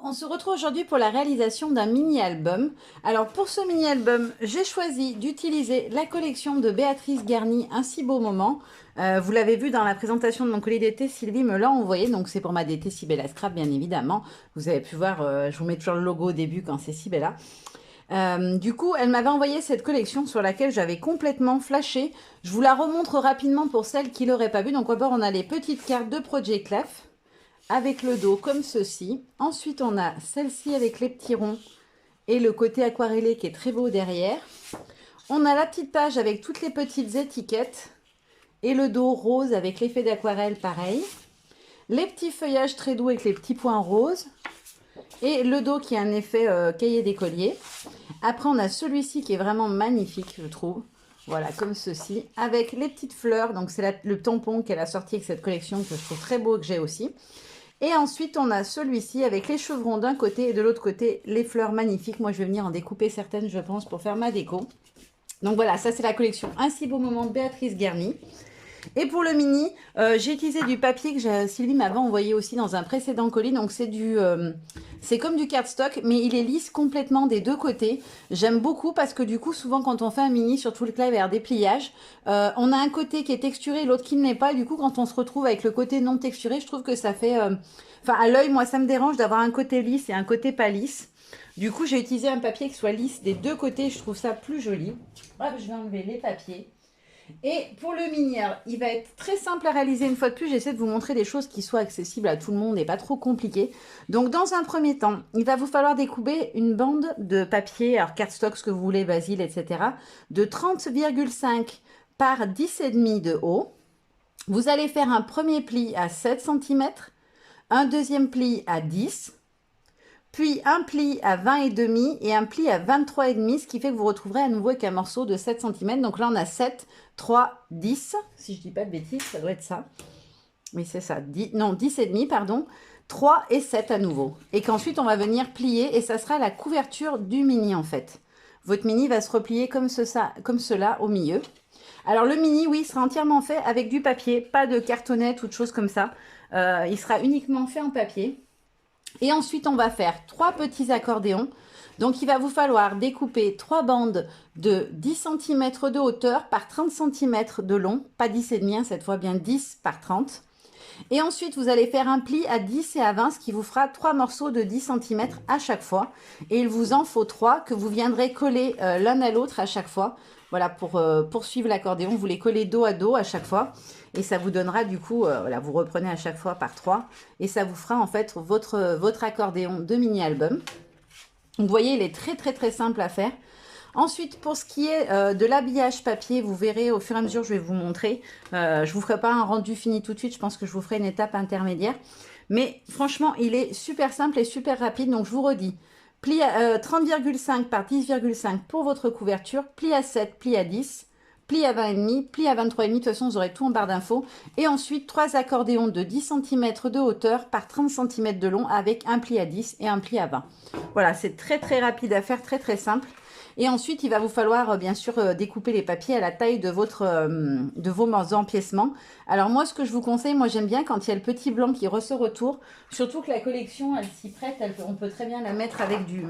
On se retrouve aujourd'hui pour la réalisation d'un mini-album. Alors pour ce mini-album, j'ai choisi d'utiliser la collection de Béatrice Garny, Un si beau moment. Vous l'avez vu dans la présentation de mon colis d'été, Sylvie me l'a envoyé, donc c'est pour ma DT Sibella Scrap bien évidemment. Vous avez pu voir, je vous mets toujours le logo au début quand c'est Sibella. Du coup, elle m'avait envoyé cette collection sur laquelle j'avais complètement flashé. Je vous la remontre rapidement pour celles qui ne l'auraient pas vue. Donc d'abord, on a les petites cartes de Project Clef avec le dos comme ceci. Ensuite, on a celle-ci avec les petits ronds et le côté aquarellé qui est très beau derrière. On a la petite page avec toutes les petites étiquettes et le dos rose avec l'effet d'aquarelle pareil. Les petits feuillages très doux avec les petits points roses. Et le dos qui a un effet cahier d'écolier. Après, on a celui-ci qui est vraiment magnifique, je trouve. Voilà, comme ceci, avec les petites fleurs. Donc, c'est le tampon qu'elle a sorti avec cette collection que je trouve très beau, que j'ai aussi. Et ensuite, on a celui-ci avec les chevrons d'un côté et de l'autre côté, les fleurs magnifiques. Moi, je vais venir en découper certaines, je pense, pour faire ma déco. Donc voilà, ça, c'est la collection Un si beau moment de Béatrice Garny. Et pour le mini, j'ai utilisé du papier que Sylvie m'avait envoyé aussi dans un précédent colis. Donc c'est comme du cardstock, mais il est lisse complètement des deux côtés. J'aime beaucoup parce que du coup, souvent quand on fait un mini, surtout le clair vers des pliages, on a un côté qui est texturé, l'autre qui ne l'est pas. Et du coup, quand on se retrouve avec le côté non texturé, je trouve que ça fait... Enfin, à l'œil, moi, ça me dérange d'avoir un côté lisse et un côté pas lisse. Du coup, j'ai utilisé un papier qui soit lisse des deux côtés. Je trouve ça plus joli. Hop, je vais enlever les papiers. Et pour le mini, il va être très simple à réaliser une fois de plus. J'essaie de vous montrer des choses qui soient accessibles à tout le monde et pas trop compliquées. Donc, dans un premier temps, il va vous falloir découper une bande de papier, alors cardstock, ce que vous voulez, Basile, etc., de 30,5 par 10,5 de haut. Vous allez faire un premier pli à 7 cm, un deuxième pli à 10 puis un pli à 20,5 et un pli à 23,5, ce qui fait que vous retrouverez à nouveau avec un morceau de 7 cm. Donc là, on a 7, 3, 10. Si je ne dis pas de bêtises, ça doit être ça. Oui, c'est ça. 10, non, 10,5, pardon. 3 et 7 à nouveau. Et qu'ensuite, on va venir plier et ça sera la couverture du mini, en fait. Votre mini va se replier comme cela au milieu. Alors, le mini, oui, sera entièrement fait avec du papier, pas de cartonnette ou de choses comme ça. Il sera uniquement fait en papier. Et ensuite, on va faire 3 petits accordéons. Donc, il va vous falloir découper 3 bandes de 10 cm de hauteur par 30 cm de long. Pas 10,5 cette fois, bien 10 par 30. Et ensuite, vous allez faire un pli à 10 et à 20, ce qui vous fera 3 morceaux de 10 cm à chaque fois. Et il vous en faut 3 que vous viendrez coller l'un à l'autre à chaque fois. Voilà, pour poursuivre l'accordéon, vous les collez dos à chaque fois. Et ça vous donnera du coup, voilà, vous reprenez à chaque fois par 3. Et ça vous fera en fait votre accordéon de mini-album. Donc vous voyez, il est très simple à faire. Ensuite, pour ce qui est de l'habillage papier, vous verrez au fur et à mesure, je vais vous montrer. Je ne vous ferai pas un rendu fini tout de suite, je pense que je vous ferai une étape intermédiaire. Mais franchement, il est super simple et super rapide, donc je vous redis. Pli à 30,5 par 10,5 pour votre couverture, pli à 7, pli à 10, pli à 20,5, pli à 23,5, de toute façon vous aurez tout en barre d'infos. Et ensuite 3 accordéons de 10 cm de hauteur par 30 cm de long avec un pli à 10 et un pli à 20. Voilà, c'est très rapide à faire, très simple. Et ensuite, il va vous falloir bien sûr découper les papiers à la taille de vos empiècements. Alors moi, ce que je vous conseille, moi j'aime bien quand il y a le petit blanc qui ressort autour. Surtout que la collection, elle s'y prête, on peut très bien la mettre avec du...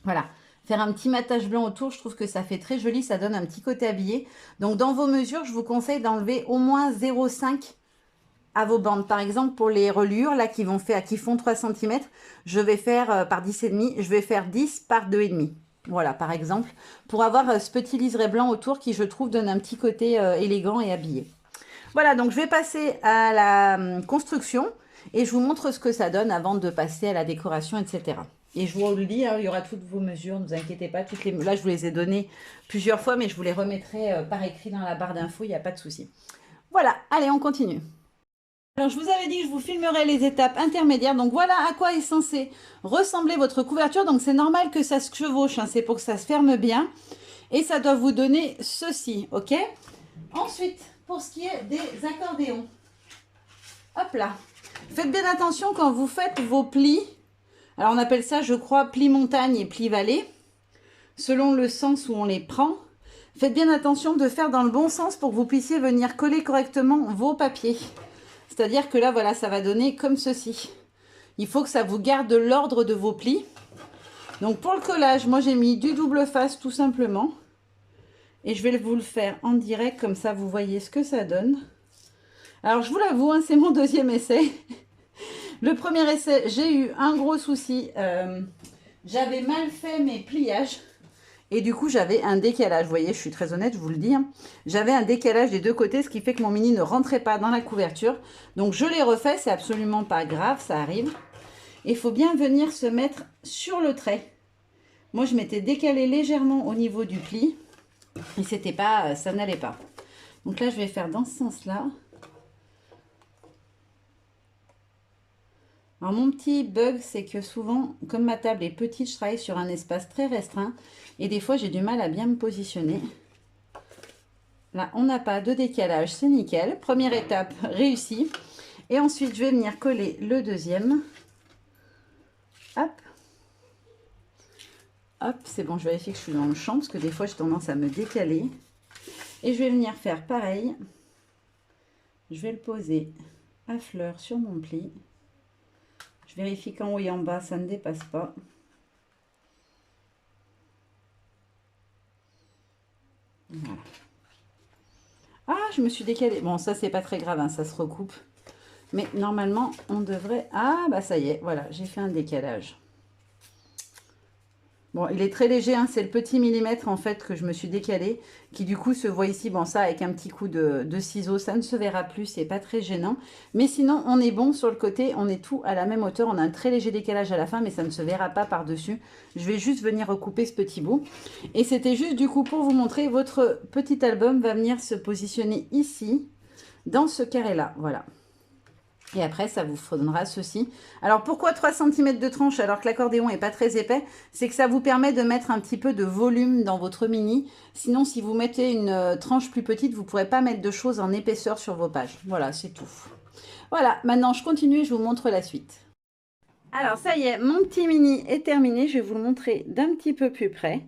Voilà, faire un petit matage blanc autour, je trouve que ça fait très joli, ça donne un petit côté habillé. Donc dans vos mesures, je vous conseille d'enlever au moins 0,5 à vos bandes. Par exemple, pour les reliures, là, qui font 3 cm, je vais faire par 10,5, je vais faire 10 par 2,5. Voilà, par exemple, pour avoir ce petit liseré blanc autour qui, je trouve, donne un petit côté élégant et habillé. Voilà, donc je vais passer à la construction et je vous montre ce que ça donne avant de passer à la décoration, etc. Et je vous le dis, hein, il y aura toutes vos mesures, ne vous inquiétez pas. Là, je vous les ai données plusieurs fois, mais je vous les remettrai par écrit dans la barre d'infos, il n'y a pas de souci. Voilà, allez, on continue. Alors, je vous avais dit que je vous filmerai les étapes intermédiaires. Donc, voilà à quoi est censé ressembler votre couverture. Donc, c'est normal que ça se chevauche. Hein, c'est pour que ça se ferme bien. Et ça doit vous donner ceci, ok? Ensuite, pour ce qui est des accordéons. Hop là. Faites bien attention quand vous faites vos plis. Alors, on appelle ça, je crois, pli montagne et pli vallée. Selon le sens où on les prend. Faites bien attention de faire dans le bon sens pour que vous puissiez venir coller correctement vos papiers. C'est-à-dire que là, voilà, ça va donner comme ceci. Il faut que ça vous garde l'ordre de vos plis. Donc pour le collage, moi j'ai mis du double face tout simplement. Et je vais vous le faire en direct, comme ça vous voyez ce que ça donne. Alors je vous l'avoue, hein, c'est mon deuxième essai. Le premier essai, j'ai eu un gros souci. J'avais mal fait mes pliages. Et du coup, j'avais un décalage. Vous voyez, je suis très honnête, je vous le dis. Hein. J'avais un décalage des deux côtés, ce qui fait que mon mini ne rentrait pas dans la couverture. Donc je l'ai refait, c'est absolument pas grave, ça arrive. Il faut bien venir se mettre sur le trait. Moi, je m'étais décalé légèrement au niveau du pli. Et c'était pas, ça n'allait pas. Donc là, je vais faire dans ce sens-là. Alors mon petit bug, c'est que souvent, comme ma table est petite, je travaille sur un espace très restreint. Et des fois, j'ai du mal à bien me positionner. Là, on n'a pas de décalage, c'est nickel. Première étape réussie. Et ensuite, je vais venir coller le deuxième. Hop. Hop, c'est bon, je vérifie que je suis dans le champ parce que des fois, j'ai tendance à me décaler. Et je vais venir faire pareil. Je vais le poser à fleur sur mon pli. Je vérifie qu'en haut et en bas, ça ne dépasse pas. Voilà. Ah, je me suis décalée. Bon, ça, c'est pas très grave, hein, ça se recoupe. Mais normalement, on devrait... Ah, bah ça y est, voilà, j'ai fait un décalage. Bon, il est très léger, hein, c'est le petit millimètre en fait que je me suis décalé, qui du coup se voit ici. Bon, ça avec un petit coup de ciseaux, ça ne se verra plus, c'est pas très gênant. Mais sinon, on est bon sur le côté, on est tout à la même hauteur. On a un très léger décalage à la fin, mais ça ne se verra pas par-dessus. Je vais juste venir recouper ce petit bout. Et c'était juste du coup pour vous montrer, votre petit album va venir se positionner ici, dans ce carré-là, voilà. Et après, ça vous donnera ceci. Alors, pourquoi 3 cm de tranche alors que l'accordéon n'est pas très épais? C'est que ça vous permet de mettre un petit peu de volume dans votre mini. Sinon, si vous mettez une tranche plus petite, vous ne pourrez pas mettre de choses en épaisseur sur vos pages. Voilà, c'est tout. Voilà, maintenant, je continue et je vous montre la suite. Alors, ça y est, mon petit mini est terminé. Je vais vous le montrer d'un petit peu plus près.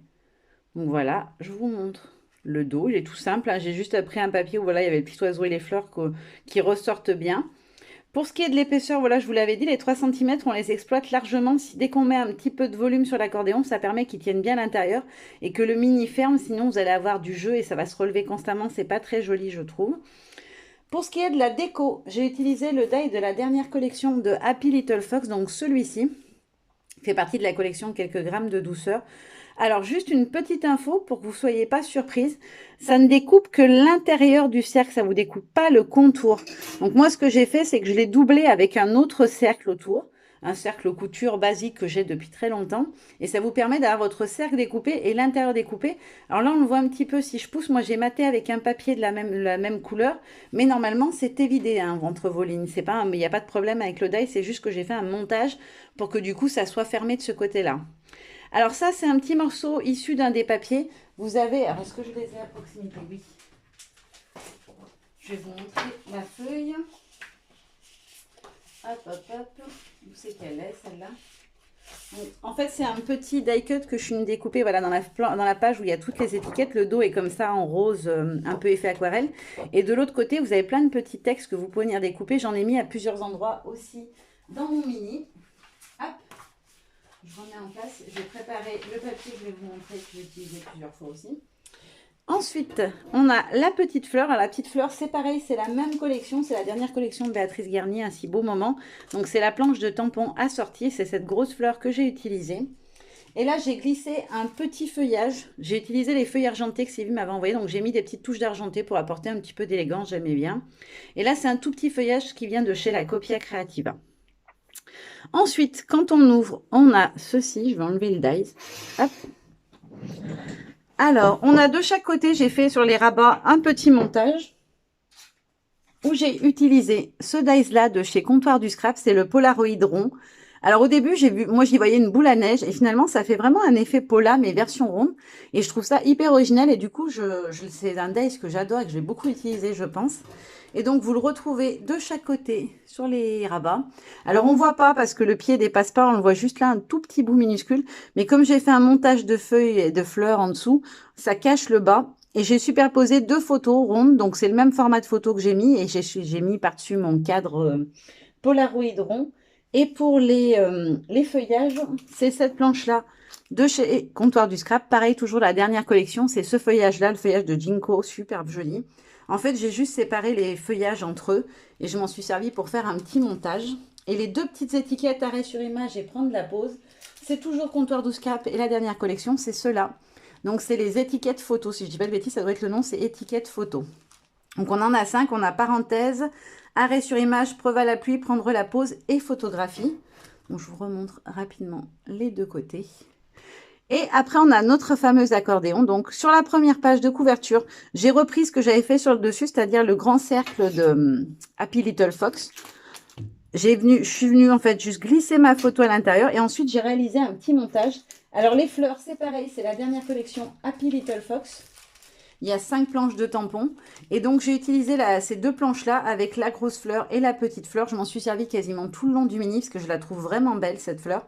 Donc, voilà, je vous montre le dos. Il est tout simple. Hein. J'ai juste pris un papier où voilà, il y avait le petit oiseau et les fleurs qui ressortent bien. Pour ce qui est de l'épaisseur, voilà, je vous l'avais dit, les 3 cm, on les exploite largement. Dès qu'on met un petit peu de volume sur l'accordéon, ça permet qu'il tienne bien à l'intérieur et que le mini ferme. Sinon, vous allez avoir du jeu et ça va se relever constamment. C'est pas très joli, je trouve. Pour ce qui est de la déco, j'ai utilisé le die de la dernière collection de Happy Little Fox. Donc celui-ci fait partie de la collection Quelques grammes de douceur. Alors, juste une petite info pour que vous ne soyez pas surprise. Ça ne découpe que l'intérieur du cercle, ça ne vous découpe pas le contour. Donc, moi, ce que j'ai fait, c'est que je l'ai doublé avec un autre cercle autour. Un cercle couture basique que j'ai depuis très longtemps. Et ça vous permet d'avoir votre cercle découpé et l'intérieur découpé. Alors là, on le voit un petit peu si je pousse. Moi, j'ai maté avec un papier de la même couleur. Mais normalement, c'est évidé hein, entre vos lignes. Il n'y a pas de problème avec le die. C'est juste que j'ai fait un montage pour que du coup, ça soit fermé de ce côté-là. Alors ça, c'est un petit morceau issu d'un des papiers. Vous avez... Alors, est-ce que je les ai à proximité? Oui. Je vais vous montrer la feuille. Hop, hop, hop. Où c'est qu'elle est, celle-là? En fait, c'est un petit die cut que je suis découpé voilà, dans la page où il y a toutes les étiquettes. Le dos est comme ça en rose, un peu effet aquarelle. Et de l'autre côté, vous avez plein de petits textes que vous pouvez venir découper. J'en ai mis à plusieurs endroits aussi dans mon mini. Hop. Je remets en place, j'ai préparé le papier, je vais vous montrer que j'ai utilisé plusieurs fois aussi. Ensuite, on a la petite fleur. Alors, la petite fleur, c'est pareil, c'est la même collection, c'est la dernière collection de Béatrice Garnier, un si beau moment. Donc, c'est la planche de tampon assortie, c'est cette grosse fleur que j'ai utilisée. Et là, j'ai glissé un petit feuillage. J'ai utilisé les feuilles argentées que Sylvie m'avait envoyées. Donc, j'ai mis des petites touches d'argenté pour apporter un petit peu d'élégance, j'aimais bien. Et là, c'est un tout petit feuillage qui vient de chez la Copia Creativa. Ensuite, quand on ouvre, on a ceci. Je vais enlever le dies. Hop. Alors, on a de chaque côté, j'ai fait sur les rabats un petit montage où j'ai utilisé ce dies-là de chez Comptoir du Scrap. C'est le Polaroid rond. Alors, au début, moi, j'y voyais une boule à neige et finalement, ça fait vraiment un effet Pola, mais version ronde. Et je trouve ça hyper original et du coup, c'est un dies que j'adore et que j'ai beaucoup utilisé, je pense. Et donc, vous le retrouvez de chaque côté sur les rabats. Alors, on ne voit pas parce que le pied dépasse pas. On le voit juste là, un tout petit bout minuscule. Mais comme j'ai fait un montage de feuilles et de fleurs en dessous, ça cache le bas. Et j'ai superposé 2 photos rondes. Donc, c'est le même format de photo que j'ai mis. Et j'ai mis par-dessus mon cadre Polaroid rond. Et pour les feuillages, c'est cette planche-là de chez Comptoir du Scrap. Pareil, toujours la dernière collection, c'est ce feuillage-là, le feuillage de Ginkgo, superbe joli. En fait, j'ai juste séparé les feuillages entre eux et je m'en suis servi pour faire un petit montage. Et les deux petites étiquettes arrêt sur image et prendre la pause, c'est toujours Comptoir du Scrap et la dernière collection, c'est ceux-là. Donc, c'est les étiquettes photos. Si je dis pas de bêtises, ça doit être le nom, c'est étiquettes photos. Donc, on en a 5. On a parenthèse, arrêt sur image, preuve à l'appui, prendre la pause et photographie. Donc, je vous remontre rapidement les deux côtés. Et après, on a notre fameux accordéon. Donc, sur la première page de couverture, j'ai repris ce que j'avais fait sur le dessus, c'est-à-dire le grand cercle de Happy Little Fox. Je suis venue en fait juste glisser ma photo à l'intérieur et ensuite j'ai réalisé un petit montage. Alors, les fleurs, c'est pareil, c'est la dernière collection Happy Little Fox. Il y a 5 planches de tampons. Et donc, j'ai utilisé ces deux planches-là avec la grosse fleur et la petite fleur. Je m'en suis servi quasiment tout le long du mini parce que je la trouve vraiment belle, cette fleur.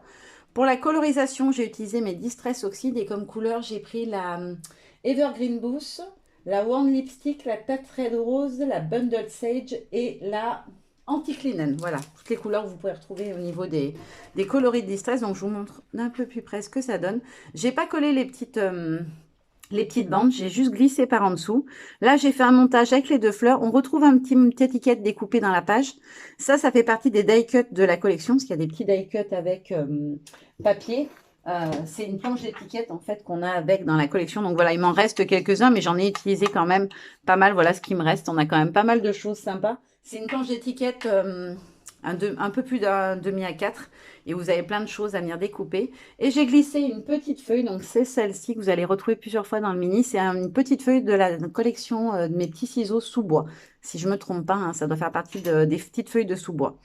Pour la colorisation, j'ai utilisé mes Distress Oxide et comme couleur, j'ai pris la Evergreen Boost, la Warm Lipstick, la Tat Red Rose, la Bundled Sage et la Anti-Linen. Voilà, toutes les couleurs que vous pouvez retrouver au niveau des coloris de Distress. Donc, je vous montre d'un peu plus près ce que ça donne. J'ai pas collé les petites bandes, j'ai juste glissé par en dessous. Là, j'ai fait un montage avec les deux fleurs. On retrouve une petite étiquette découpée dans la page. Ça fait partie des die cuts de la collection, parce qu'il y a des petits die cuts avec papier. C'est une planche d'étiquette, en fait, qu'on a avec dans la collection. Donc, voilà, il m'en reste quelques-uns, mais j'en ai utilisé quand même pas mal. Voilà ce qui me reste. On a quand même pas mal de choses sympas. C'est une planche d'étiquette un peu plus d'un demi à 4 et vous avez plein de choses à venir découper. Et j'ai glissé une petite feuille, donc c'est celle-ci que vous allez retrouver plusieurs fois dans le mini. C'est une petite feuille de la collection de mes petits ciseaux sous-bois. Si je ne me trompe pas, hein, ça doit faire partie des petites feuilles de sous-bois.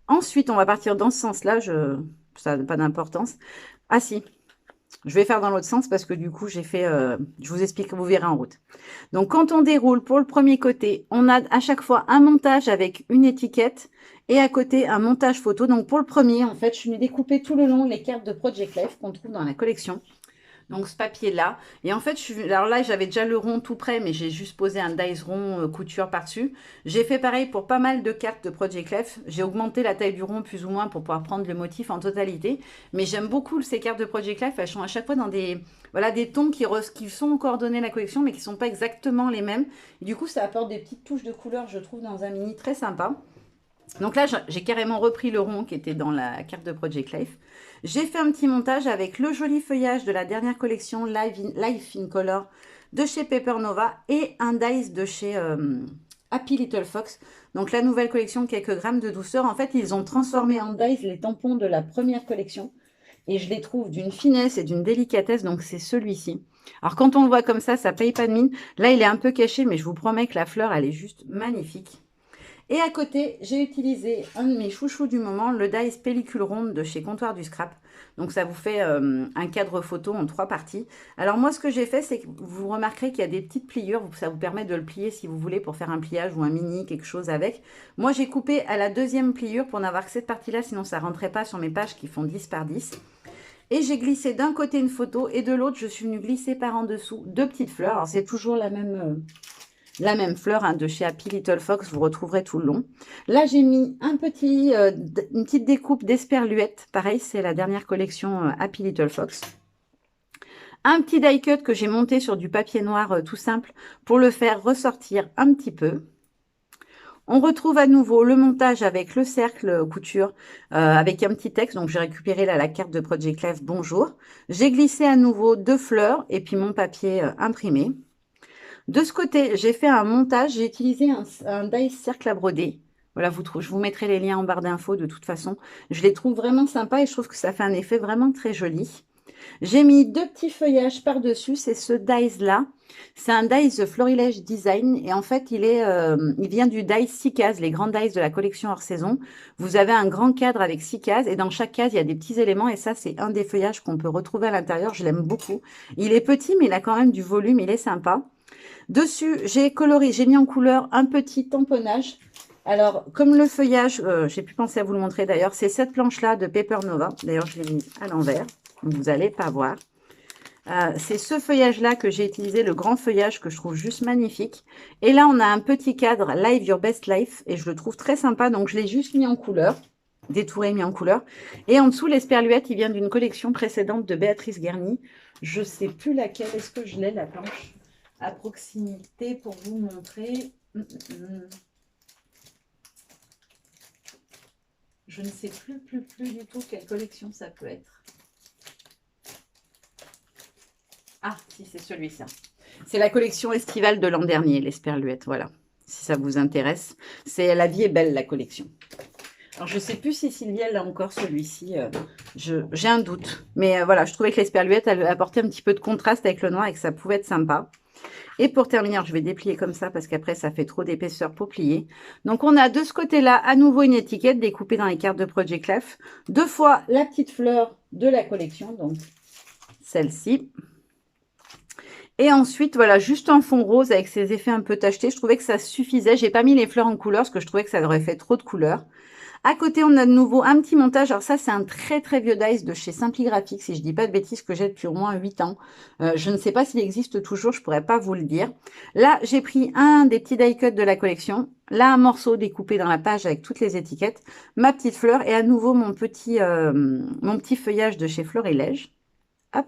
Ensuite, on va partir dans ce sens-là. Ça n'a pas d'importance. Ah si, je vais faire dans l'autre sens parce que du coup, je vous explique, vous verrez en route. Donc, quand on déroule pour le premier côté, on a à chaque fois un montage avec une étiquette et à côté, un montage photo. Donc, pour le premier, en fait, je suis venue découper tout le long les cartes de Project Life qu'on trouve dans la collection. Donc, ce papier-là. Et en fait, alors là, j'avais déjà le rond tout prêt, mais j'ai juste posé un dies rond couture par-dessus. J'ai fait pareil pour pas mal de cartes de Project Life. J'ai augmenté la taille du rond plus ou moins pour pouvoir prendre le motif en totalité. Mais j'aime beaucoup ces cartes de Project Life. Elles sont à chaque fois dans des tons qui sont coordonnés à la collection, mais qui ne sont pas exactement les mêmes. Et du coup, ça apporte des petites touches de couleur, je trouve, dans un mini très sympa. Donc là, j'ai carrément repris le rond qui était dans la carte de Project Life. J'ai fait un petit montage avec le joli feuillage de la dernière collection Life in Color de chez Paper Nova et un dies de chez Happy Little Fox. Donc la nouvelle collection, quelques grammes de douceur. En fait, ils ont transformé en dies les tampons de la première collection. Et je les trouve d'une finesse et d'une délicatesse. Donc c'est celui-ci. Alors quand on le voit comme ça paye pas de mine. Là, il est un peu caché, mais je vous promets que la fleur, elle est juste magnifique. Et à côté, j'ai utilisé un de mes chouchous du moment, le dies pellicule ronde de chez Comptoir du Scrap. Donc, ça vous fait un cadre photo en 3 parties. Alors, moi, ce que j'ai fait, c'est que vous remarquerez qu'il y a des petites pliures. Ça vous permet de le plier si vous voulez pour faire un pliage ou un mini, quelque chose avec. Moi, j'ai coupé à la deuxième pliure pour n'avoir que cette partie-là, sinon ça ne rentrait pas sur mes pages qui font 10 par 10. Et j'ai glissé d'un côté une photo et de l'autre, je suis venue glisser par en dessous 2 petites fleurs. Alors, c'est toujours la même fleur hein, de chez Happy Little Fox, vous retrouverez tout le long. Là, j'ai mis une petite découpe d'esperluette. Pareil, c'est la dernière collection Happy Little Fox. Un petit die cut que j'ai monté sur du papier noir tout simple pour le faire ressortir un petit peu. On retrouve à nouveau le montage avec le cercle couture avec un petit texte. Donc, j'ai récupéré là la carte de Project Life, bonjour. J'ai glissé à nouveau 2 fleurs et puis mon papier imprimé. De ce côté, j'ai fait un montage, j'ai utilisé un dies cercle à broder. Voilà, je vous mettrai les liens en barre d'infos de toute façon. Je les trouve vraiment sympas et je trouve que ça fait un effet vraiment très joli. J'ai mis 2 petits feuillages par-dessus, c'est ce dies-là. C'est un dies Florilège Design et en fait, il vient du dies 6 cases, les grands dies de la collection hors saison. Vous avez un grand cadre avec 6 cases et dans chaque case, il y a des petits éléments et ça, c'est un des feuillages qu'on peut retrouver à l'intérieur. Je l'aime beaucoup. Il est petit, mais il a quand même du volume, il est sympa. Dessus, j'ai mis en couleur un petit tamponnage. Alors, comme le feuillage, j'ai pu penser à vous le montrer d'ailleurs, c'est cette planche-là de Paper Nova. D'ailleurs, je l'ai mise à l'envers, vous n'allez pas voir. C'est ce feuillage-là que j'ai utilisé, le grand feuillage que je trouve juste magnifique. Et là, on a un petit cadre Live Your Best Life et je le trouve très sympa, donc je l'ai juste mis en couleur. détouré, mis en couleur. Et en dessous, l'esperluette, il vient d'une collection précédente de Béatrice Garny. Je ne sais plus laquelle. Est-ce que je l'ai, la planche à proximité pour vous montrer? Je ne sais plus du tout quelle collection ça peut être. Ah, si, c'est celui-ci. C'est la collection estivale de l'an dernier, l'esperluette, voilà. Si ça vous intéresse. C'est La vie est belle, la collection. Alors, je ne sais plus si Sylvie, elle a encore celui-ci. J'ai un doute. Mais voilà, je trouvais que l'esperluette, elle apportait un petit peu de contraste avec le noir et que ça pouvait être sympa. Et pour terminer, je vais déplier comme ça parce qu'après, ça fait trop d'épaisseur pour plier. Donc, on a de ce côté-là, à nouveau, une étiquette découpée dans les cartes de Project Clef. 2 fois la petite fleur de la collection, donc celle-ci. Et ensuite, voilà, juste un fond rose avec ses effets un peu tachetés. Je trouvais que ça suffisait. J'ai pas mis les fleurs en couleur parce que je trouvais que ça aurait fait trop de couleurs. À côté, on a de nouveau un petit montage. Alors ça, c'est un très très vieux dice de chez Simpli Graphics, si je dis pas de bêtises, que j'ai depuis au moins 8 ans. Je ne sais pas s'il existe toujours, je pourrais pas vous le dire. Là, j'ai pris un des petits die cuts de la collection. Là, un morceau découpé dans la page avec toutes les étiquettes. Ma petite fleur et à nouveau mon petit feuillage de chez Florilège. Hop.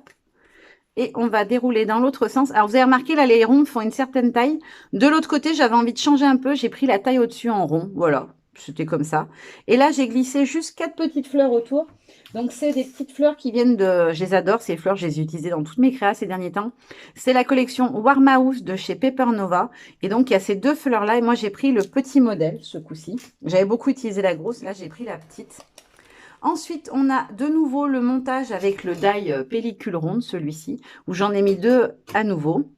Et on va dérouler dans l'autre sens. Alors, vous avez remarqué, là, les ronds font une certaine taille. De l'autre côté, j'avais envie de changer un peu. J'ai pris la taille au-dessus en rond. Voilà, c'était comme ça. Et là, j'ai glissé juste 4 petites fleurs autour. Donc, c'est des petites fleurs qui viennent de... Je les adore, ces fleurs. Je les ai utilisées dans toutes mes créas ces derniers temps. C'est la collection Warm House de chez Paper Nova. Et donc, il y a ces 2 fleurs-là. Et moi, j'ai pris le petit modèle, ce coup-ci. J'avais beaucoup utilisé la grosse. Là, j'ai pris la petite. Ensuite, on a de nouveau le montage avec le die pellicule ronde, celui-ci, où j'en ai mis 2 à nouveau.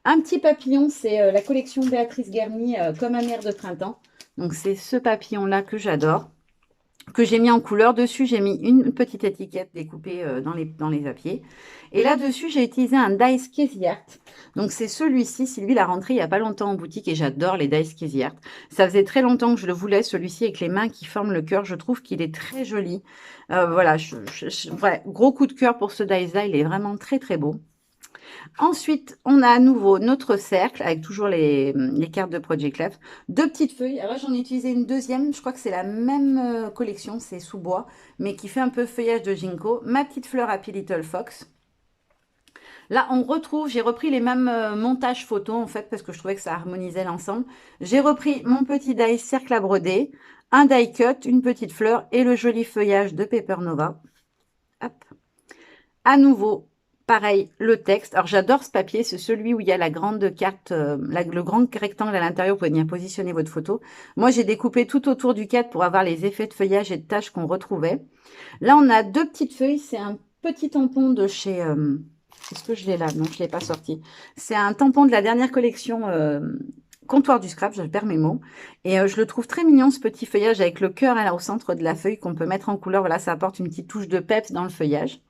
Un petit papillon, c'est la collection Béatrice Garny, comme un air de printemps. Donc, c'est ce papillon-là que j'adore, que j'ai mis en couleur. Dessus, j'ai mis une petite étiquette découpée dans les papiers. Et là-dessus, j'ai utilisé un Dice Casey Art. Donc, c'est celui-ci. Sylvie l'a rentré il n'y a pas longtemps en boutique et j'adore les Dice Casey Art. Ça faisait très longtemps que je le voulais, celui-ci avec les mains qui forment le cœur. Je trouve qu'il est très joli. Voilà, ouais, gros coup de cœur pour ce dice-là. Il est vraiment très, très beau. Ensuite, on a à nouveau notre cercle avec toujours les cartes de Project Clef. 2 petites feuilles. Alors là, j'en ai utilisé une deuxième. Je crois que c'est la même collection. C'est sous bois, mais qui fait un peu feuillage de ginkgo. Ma petite fleur Happy Little Fox. Là, on retrouve, j'ai repris les mêmes montages photos, en fait, parce que je trouvais que ça harmonisait l'ensemble. J'ai repris mon petit die cercle à broder, un die cut, une petite fleur et le joli feuillage de Paper Nova. Hop. À nouveau, pareil, le texte. Alors, j'adore ce papier. C'est celui où il y a la grande carte, le grand rectangle à l'intérieur. Vous pouvez venir positionner votre photo. Moi, j'ai découpé tout autour du cadre pour avoir les effets de feuillage et de taches qu'on retrouvait. Là, on a 2 petites feuilles. C'est un petit tampon de chez... est-ce que je l'ai là? Non, je ne l'ai pas sorti. C'est un tampon de la dernière collection Comptoir du Scrap, je perds mes mots. Et je le trouve très mignon, ce petit feuillage avec le cœur au centre de la feuille qu'on peut mettre en couleur. Voilà, ça apporte une petite touche de peps dans le feuillage.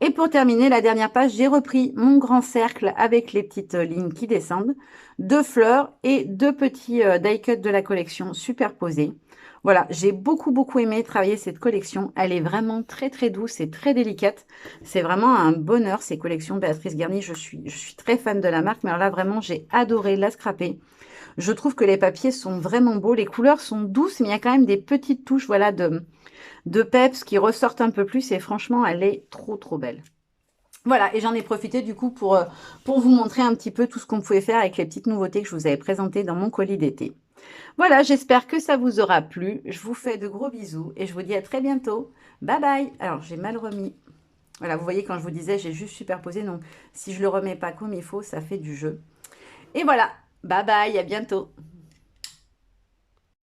Et pour terminer, la dernière page, j'ai repris mon grand cercle avec les petites lignes qui descendent, 2 fleurs et 2 petits die cuts de la collection superposés. Voilà, j'ai beaucoup aimé travailler cette collection. Elle est vraiment très très douce et très délicate. C'est vraiment un bonheur ces collections Béatrice Garny. Je suis très fan de la marque, mais alors là vraiment j'ai adoré la scraper. Je trouve que les papiers sont vraiment beaux. Les couleurs sont douces, mais il y a quand même des petites touches voilà, de peps qui ressortent un peu plus. Et franchement, elle est trop belle. Voilà, et j'en ai profité du coup pour vous montrer un petit peu tout ce qu'on pouvait faire avec les petites nouveautés que je vous avais présentées dans mon colis d'été. Voilà, j'espère que ça vous aura plu. Je vous fais de gros bisous et je vous dis à très bientôt. Bye bye. Alors, j'ai mal remis. Voilà, vous voyez, quand je vous disais, j'ai juste superposé. Donc, si je ne le remets pas comme il faut, ça fait du jeu. Et voilà, bye bye, à bientôt.